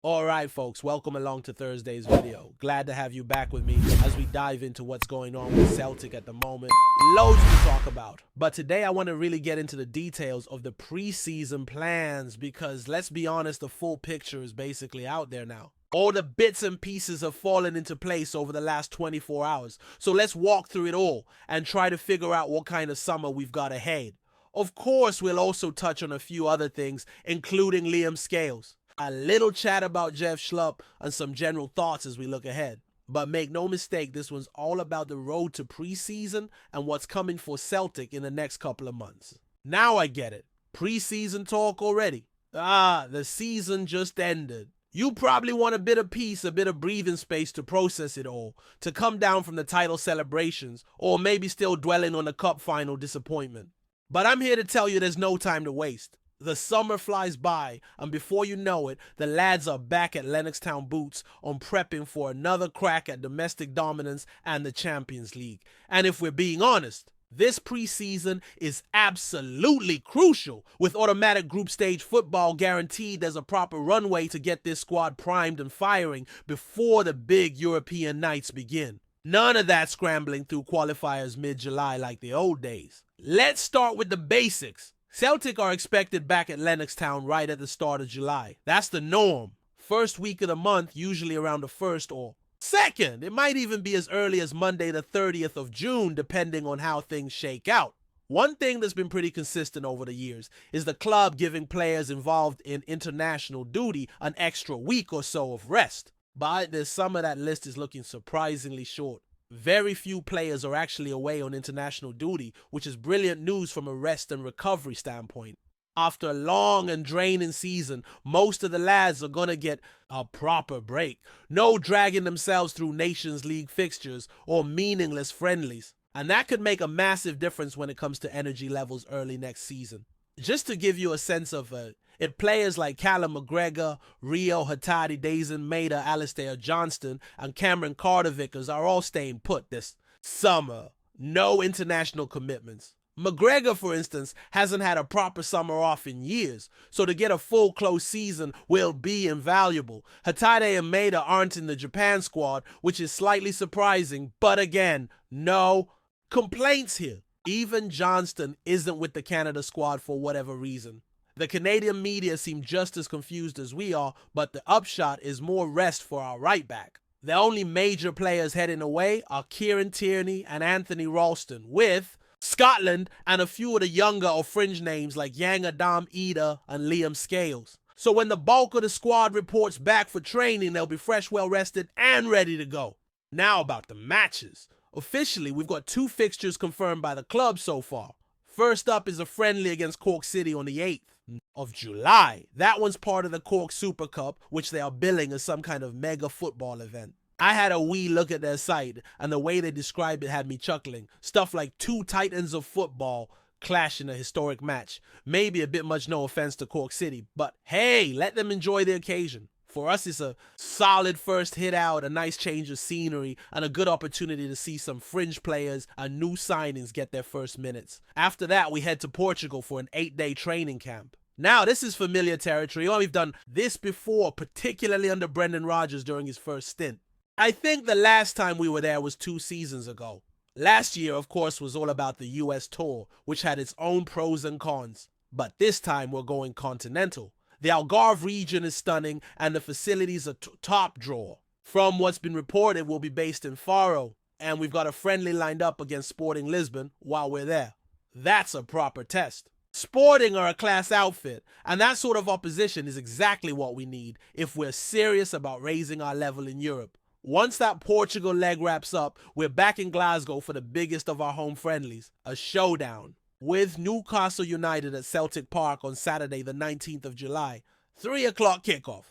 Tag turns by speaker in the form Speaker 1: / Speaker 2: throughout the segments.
Speaker 1: Alright folks, welcome along to Thursday's video. Glad to have you back with me as we dive into what's going on with Celtic at the moment. Loads to talk about. But today I want to really get into the details of the preseason plans because let's be honest, the full picture is basically out there now. All the bits and pieces have fallen into place over the last 24 hours. So let's walk through it all and try to figure out what kind of summer we've got ahead. Of course, we'll also touch on a few other things, including Liam Scales. A little chat about Jeff Schlupp and some general thoughts as we look ahead. But make no mistake, this one's all about the road to preseason and what's coming for Celtic in the next couple of months. Now I get it. Preseason talk already. The season just ended. You probably want a bit of peace, a bit of breathing space to process it all, to come down from the title celebrations, or maybe still dwelling on the cup final disappointment. But I'm here to tell you there's no time to waste. The summer flies by, and before you know it, the lads are back at Lennoxtown Boots on prepping for another crack at domestic dominance and the Champions League. And if we're being honest, this preseason is absolutely crucial. With automatic group stage football guaranteed, there's a proper runway to get this squad primed and firing before the big European nights begin. None of that scrambling through qualifiers mid-July like the old days. Let's start with the basics. Celtic are expected back at Lennoxtown right at the start of July. That's the norm. First week of the month, usually around the 1st or 2nd. It might even be as early as Monday the 30th of June, depending on how things shake out. One thing that's been pretty consistent over the years is the club giving players involved in international duty an extra week or so of rest. But this summer that list is looking surprisingly short. Very few players are actually away on international duty, which is brilliant news from a rest and recovery standpoint. After a long and draining season, most of the lads are going to get a proper break. No dragging themselves through Nations League fixtures or meaningless friendlies. And that could make a massive difference when it comes to energy levels early next season. Just to give you a sense of it, players like Callum McGregor, Rio Hattadi, Dazin Maida, Alistair Johnston, and Cameron Carter-Vickers are all staying put this summer. No international commitments. McGregor, for instance, hasn't had a proper summer off in years, so to get a full close season will be invaluable. Hattadi and Maida aren't in the Japan squad, which is slightly surprising, but again, no complaints here. Even Johnston isn't with the Canada squad for whatever reason. The Canadian media seem just as confused as we are, but the upshot is more rest for our right back. The only major players heading away are Kieran Tierney and Anthony Ralston, with Scotland and a few of the younger or fringe names like Yang Adam Ida and Liam Scales. So when the bulk of the squad reports back for training, they'll be fresh, well rested, and ready to go. Now about the matches. Officially, we've got 2 fixtures confirmed by the club so far. First up is a friendly against Cork City on the 8th of July. That one's part of the Cork Super Cup, which they are billing as some kind of mega football event. I had a wee look at their site, and the way they described it had me chuckling. Stuff like 2 titans of football clash in a historic match. Maybe a bit much, no offense to Cork City, but hey, let them enjoy the occasion. For us, it's a solid first hit out, a nice change of scenery, and a good opportunity to see some fringe players and new signings get their first minutes. After that, we head to Portugal for an 8-day training camp. Now, this is familiar territory. We've done this before, particularly under Brendan Rodgers during his first stint. I think the last time we were there was 2 seasons ago. Last year, of course, was all about the US tour, which had its own pros and cons. But this time, we're going continental. The Algarve region is stunning, and the facilities are top drawer. From what's been reported, we'll be based in Faro, and we've got a friendly lined up against Sporting Lisbon while we're there. That's a proper test. Sporting are a class outfit, and that sort of opposition is exactly what we need if we're serious about raising our level in Europe. Once that Portugal leg wraps up, we're back in Glasgow for the biggest of our home friendlies, a showdown, with Newcastle United at Celtic Park on Saturday the 19th of July, 3 o'clock kickoff.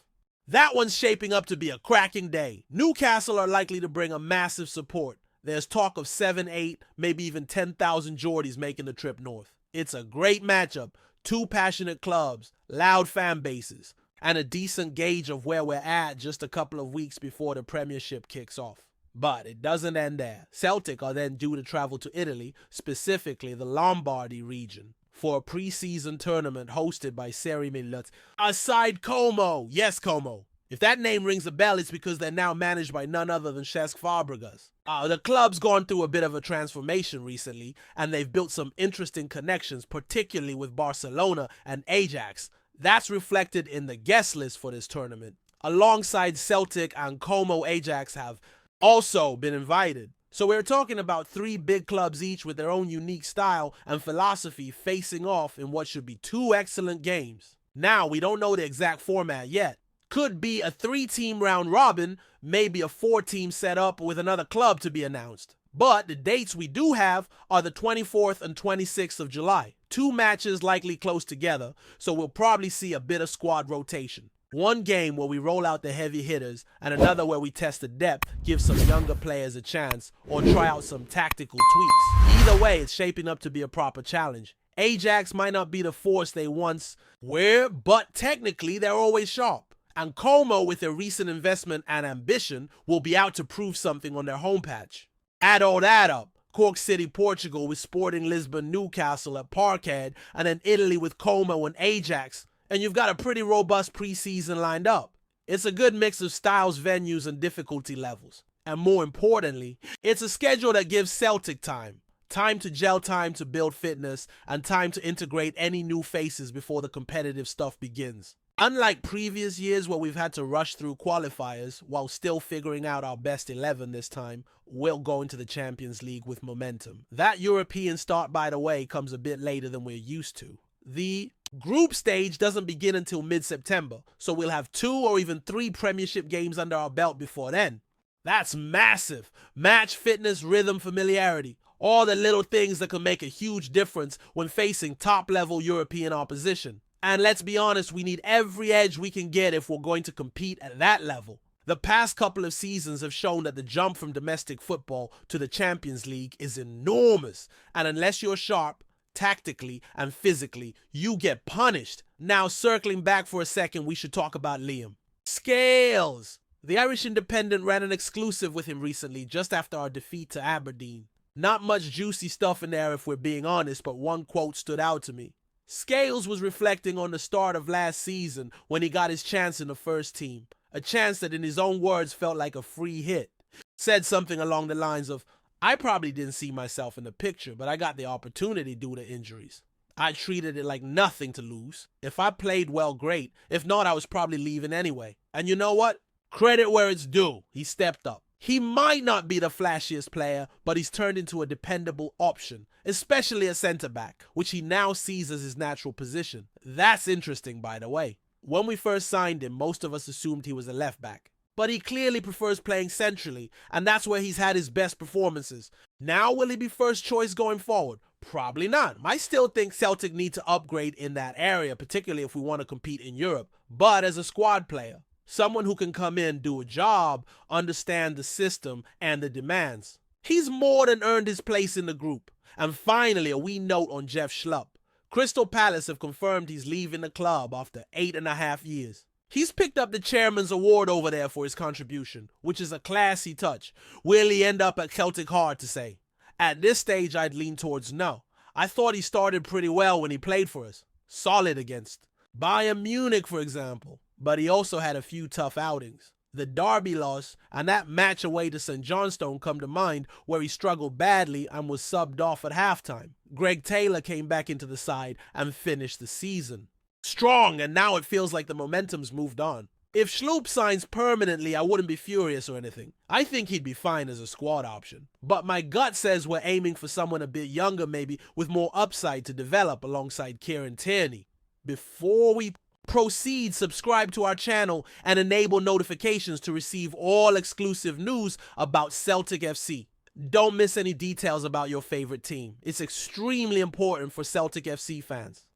Speaker 1: That one's shaping up to be a cracking day. Newcastle are likely to bring a massive support. There's talk of 7, 8, maybe even 10,000 Geordies making the trip north. It's a great matchup, 2 passionate clubs, loud fan bases, and a decent gauge of where we're at just a couple of weeks before the Premiership kicks off. But it doesn't end there. Celtic are then due to travel to Italy, specifically the Lombardy region, for a pre-season tournament hosted by Serie Milot. Aside Como, yes Como, If that name rings a bell, it's because they're now managed by none other than Cesc Fabregas. The club's gone through a bit of a transformation recently, and they've built some interesting connections, particularly with Barcelona and Ajax. That's reflected in the guest list for this tournament. Alongside Celtic and Como, Ajax have also been invited. So we're talking about 3 big clubs each with their own unique style and philosophy facing off in what should be 2 excellent games. Now, we don't know the exact format yet. Could be a 3-team round robin, maybe a 4-team setup with another club to be announced. But the dates we do have are the 24th and 26th of July. 2 matches likely close together, so we'll probably see a bit of squad rotation. 1 game where we roll out the heavy hitters and another where we test the depth, give some younger players a chance, or try out some tactical tweaks. Either way, it's shaping up to be a proper challenge. Ajax might not be the force they once were, but technically they're always sharp. And Como, with their recent investment and ambition, will be out to prove something on their home patch. Add all that up. Cork City, Portugal with Sporting Lisbon, Newcastle at Parkhead, and then Italy with Como and Ajax, and you've got a pretty robust preseason lined up. It's a good mix of styles, venues, and difficulty levels. And more importantly, it's a schedule that gives Celtic time. Time to gel, time to build fitness, and time to integrate any new faces before the competitive stuff begins. Unlike previous years where we've had to rush through qualifiers while still figuring out our best 11 this time, we'll go into the Champions League with momentum. That European start, by the way, comes a bit later than we're used to. The group stage doesn't begin until mid-September, so we'll have 2 or even 3 Premiership games under our belt before then. That's massive. Match, fitness, rhythm, familiarity. All the little things that can make a huge difference when facing top-level European opposition. And let's be honest, we need every edge we can get if we're going to compete at that level. The past couple of seasons have shown that the jump from domestic football to the Champions League is enormous. And unless you're sharp, tactically and physically, you get punished. Now, circling back for a second, we should talk about Liam. Scales! The Irish Independent ran an exclusive with him recently, just after our defeat to Aberdeen. Not much juicy stuff in there if we're being honest, but one quote stood out to me. Scales was reflecting on the start of last season when he got his chance in the first team. A chance that in his own words felt like a free hit. Said something along the lines of, I probably didn't see myself in the picture, but I got the opportunity due to injuries. I treated it like nothing to lose. If I played well, great. If not, I was probably leaving anyway. And you know what? Credit where it's due. He stepped up. He might not be the flashiest player, but he's turned into a dependable option, especially a centre-back, which he now sees as his natural position. That's interesting, by the way. When we first signed him, most of us assumed he was a left-back. But he clearly prefers playing centrally, and that's where he's had his best performances. Now, will he be first choice going forward? Probably not. I still think Celtic need to upgrade in that area, particularly if we want to compete in Europe. But as a squad player, someone who can come in, do a job, understand the system and the demands. He's more than earned his place in the group. And finally, a wee note on Jeff Schlupp. Crystal Palace have confirmed he's leaving the club after 8.5 years. He's picked up the chairman's award over there for his contribution, which is a classy touch. Will he end up at Celtic? Hard to say. At this stage, I'd lean towards no. I thought he started pretty well when he played for us. Solid against Bayern Munich, for example. But he also had a few tough outings. The Derby loss and that match away to St Johnstone come to mind, where he struggled badly and was subbed off at halftime. Greg Taylor came back into the side and finished the season strong, and now it feels like the momentum's moved on. If Schlupp signs permanently, I wouldn't be furious or anything. I think he'd be fine as a squad option. But my gut says we're aiming for someone a bit younger, maybe with more upside to develop alongside Kieran Tierney. Before we proceed, subscribe to our channel and enable notifications to receive all exclusive news about Celtic FC. Don't miss any details about your favorite team. It's extremely important for Celtic FC fans.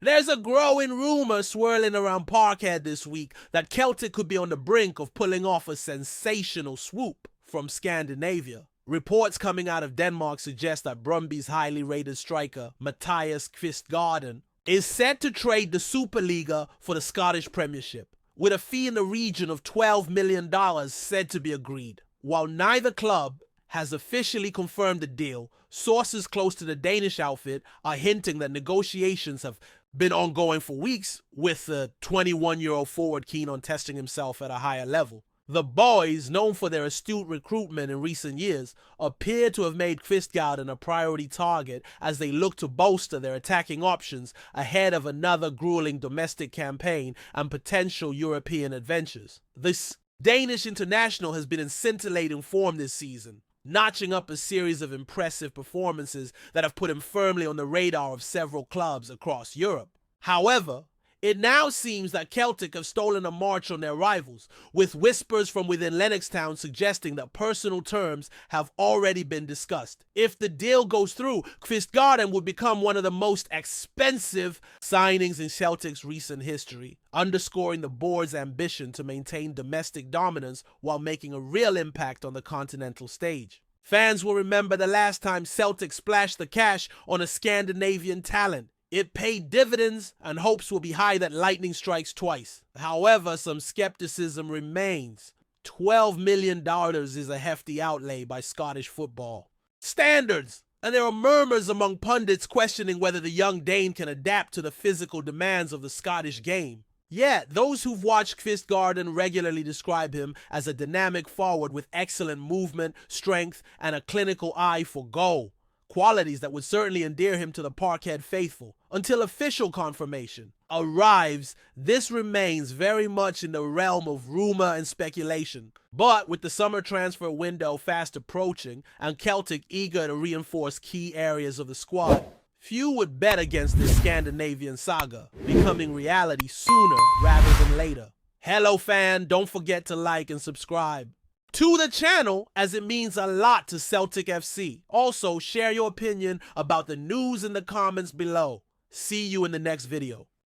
Speaker 1: There's a growing rumor swirling around Parkhead this week that Celtic could be on the brink of pulling off a sensational swoop from Scandinavia. Reports coming out of Denmark suggest that BRØNDBY's highly rated striker Mathias KVISTGAARDEN is set to trade the Superliga for the Scottish Premiership, with a fee in the region of $12 million said to be agreed. While neither club has officially confirmed the deal, sources close to the Danish outfit are hinting that negotiations have been ongoing for weeks, with the 21-year-old forward keen on testing himself at a higher level. The boys, known for their astute recruitment in recent years, appear to have made KVISTGAARDEN a priority target as they look to bolster their attacking options ahead of another grueling domestic campaign and potential European adventures. This Danish international has been in scintillating form this season, notching up a series of impressive performances that have put him firmly on the radar of several clubs across Europe. However, it now seems that Celtic have stolen a march on their rivals, with whispers from within Lennoxtown suggesting that personal terms have already been discussed. If the deal goes through, KVISTGAARDEN would become one of the most expensive signings in Celtic's recent history, underscoring the board's ambition to maintain domestic dominance while making a real impact on the continental stage. Fans will remember the last time Celtic splashed the cash on a Scandinavian talent. It paid dividends, and hopes will be high that lightning strikes twice. However, some skepticism remains. $12 million is a hefty outlay by Scottish football standards, and there are murmurs among pundits questioning whether the young Dane can adapt to the physical demands of the Scottish game. Yet, those who've watched KVISTGAARDEN regularly describe him as a dynamic forward with excellent movement, strength, and a clinical eye for goal. Qualities that would certainly endear him to the Parkhead faithful. Until official confirmation arrives, this remains very much in the realm of rumor and speculation. But with the summer transfer window fast approaching and Celtic eager to reinforce key areas of the squad, few would bet against this Scandinavian saga becoming reality sooner rather than later. Hello fan, don't forget to like and subscribe to the channel, as it means a lot to Celtic FC. Also, share your opinion about the news in the comments below. See you in the next video.